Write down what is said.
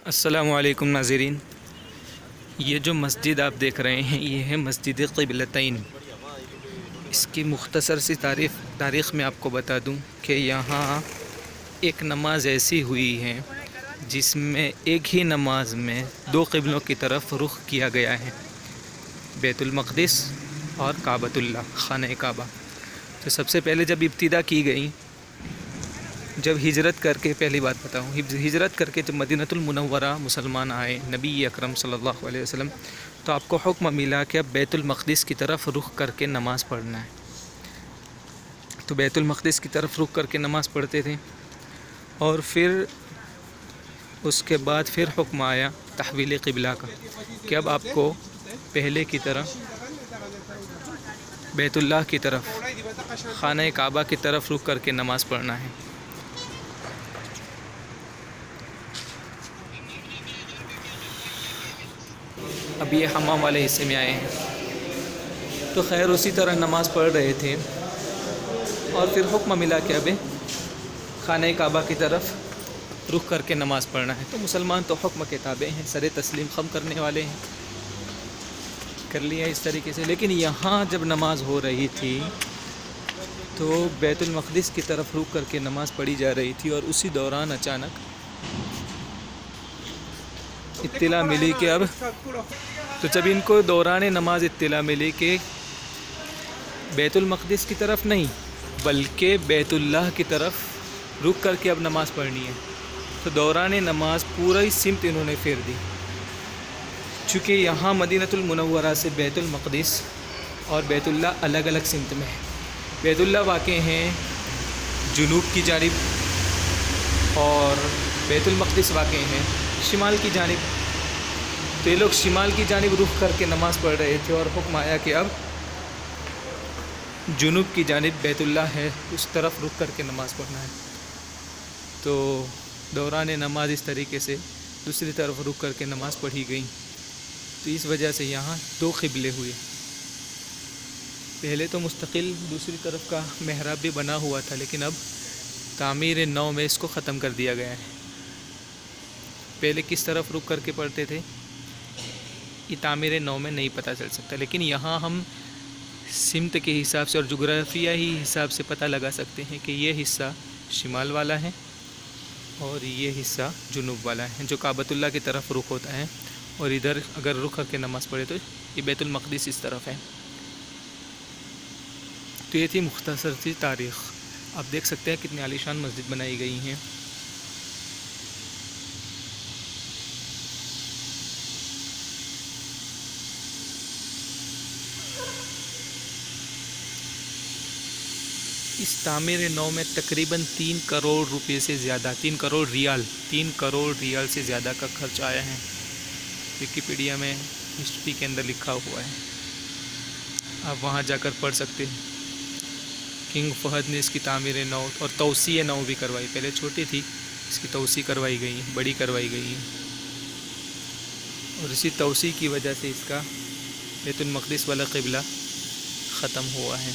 السلام علیکم ناظرین، یہ جو مسجد آپ دیکھ رہے ہیں یہ ہے مسجد قبلتین۔ اس کی مختصر سی تاریخ میں آپ کو بتا دوں کہ یہاں ایک نماز ایسی ہوئی ہے جس میں ایک ہی نماز میں دو قبلوں کی طرف رخ کیا گیا ہے، بیت المقدس اور کعبۃ اللہ، خانہ کعبہ۔ تو سب سے پہلے جب ابتدا کی گئی، جب ہجرت کر کے، پہلی بات بتاؤں، ہجرت کر کے جب مدینہ المنورہ مسلمان آئے نبی اکرم صلی اللہ علیہ وسلم، تو آپ کو حکم ملا کہ اب بیت المقدس کی طرف رخ کر کے نماز پڑھنا ہے۔ تو بیت المقدس کی طرف رخ کر کے نماز پڑھتے تھے، اور پھر اس کے بعد پھر حکم آیا تحویل قبلہ کا کہ اب آپ کو پہلے کی طرح بیت اللہ کی طرف، خانہ کعبہ کی طرف رخ کر کے نماز پڑھنا ہے۔ اب یہ حمام والے حصے میں آئے ہیں، تو خیر اسی طرح نماز پڑھ رہے تھے، اور پھر حکم ملا کہ اب خانہ کعبہ کی طرف رخ کر کے نماز پڑھنا ہے۔ تو مسلمان تو حکم کے تابع ہیں، سر تسلیم خم کرنے والے ہیں، کر لیا اس طریقے سے۔ لیکن یہاں جب نماز ہو رہی تھی تو بیت المقدس کی طرف رخ کر کے نماز پڑھی جا رہی تھی، اور اسی دوران اچانک اطلاع ملی کہ اب، تو جب ان کو دوران نماز اطلاع ملی کہ بیت المقدس کی طرف نہیں بلکہ بیت اللہ کی طرف رک کر کے اب نماز پڑھنی ہے، تو دوران نماز پورا ہی سمت انہوں نے پھیر دی۔ چونکہ یہاں مدینہ المنورہ سے بیت المقدس اور بیت اللہ الگ الگ سمت میں ہے۔ بیت اللہ واقع ہیں جنوب کی جانب، اور بیت المقدس واقع ہیں شمال کی جانب۔ تو یہ لوگ شمال کی جانب رخ کر کے نماز پڑھ رہے تھے، اور حکم آیا کہ اب جنوب کی جانب بیت اللہ ہے، اس طرف رخ کر کے نماز پڑھنا ہے۔ تو دوران نماز اس طریقے سے دوسری طرف رخ کر کے نماز پڑھی گئی۔ تو اس وجہ سے یہاں دو قبلے ہوئے۔ پہلے تو مستقل دوسری طرف کا محراب بھی بنا ہوا تھا، لیکن اب تعمیر نو میں اس کو ختم کر دیا گیا ہے۔ پہلے کس طرف رخ کر کے پڑھتے تھے یہ تعمیر نو میں نہیں پتہ چل سکتا، لیکن یہاں ہم سمت کے حساب سے اور جغرافیائی حساب سے پتہ لگا سکتے ہیں کہ یہ حصہ شمال والا ہے اور یہ حصہ جنوب والا ہے، جو کعبۃ اللہ کی طرف رخ ہوتا ہے، اور ادھر اگر رخ کر کے نماز پڑھے تو یہ بیت المقدس اس طرف ہے۔ تو یہ تھی مختصر سی تاریخ۔ آپ دیکھ سکتے ہیں کتنی عالیشان مسجد بنائی گئی ہیں۔ اس تعمیر نو میں تقریباً 3 کروڑ روپے سے زیادہ، 3 کروڑ ریال سے زیادہ کا خرچ آیا ہے۔ ویکیپیڈیا میں ہسٹری کے اندر لکھا ہوا ہے، آپ وہاں جا کر پڑھ سکتے ہیں۔ کنگ فہد نے اس کی تعمیر نو اور توسیع نو بھی کروائی، پہلے چھوٹی تھی، اس کی توسیع کروائی گئی ہے، بڑی کروائی گئی ہے، اور اسی توسیع کی وجہ سے اس کا بیت المقدس والا قبلہ ختم ہوا ہے۔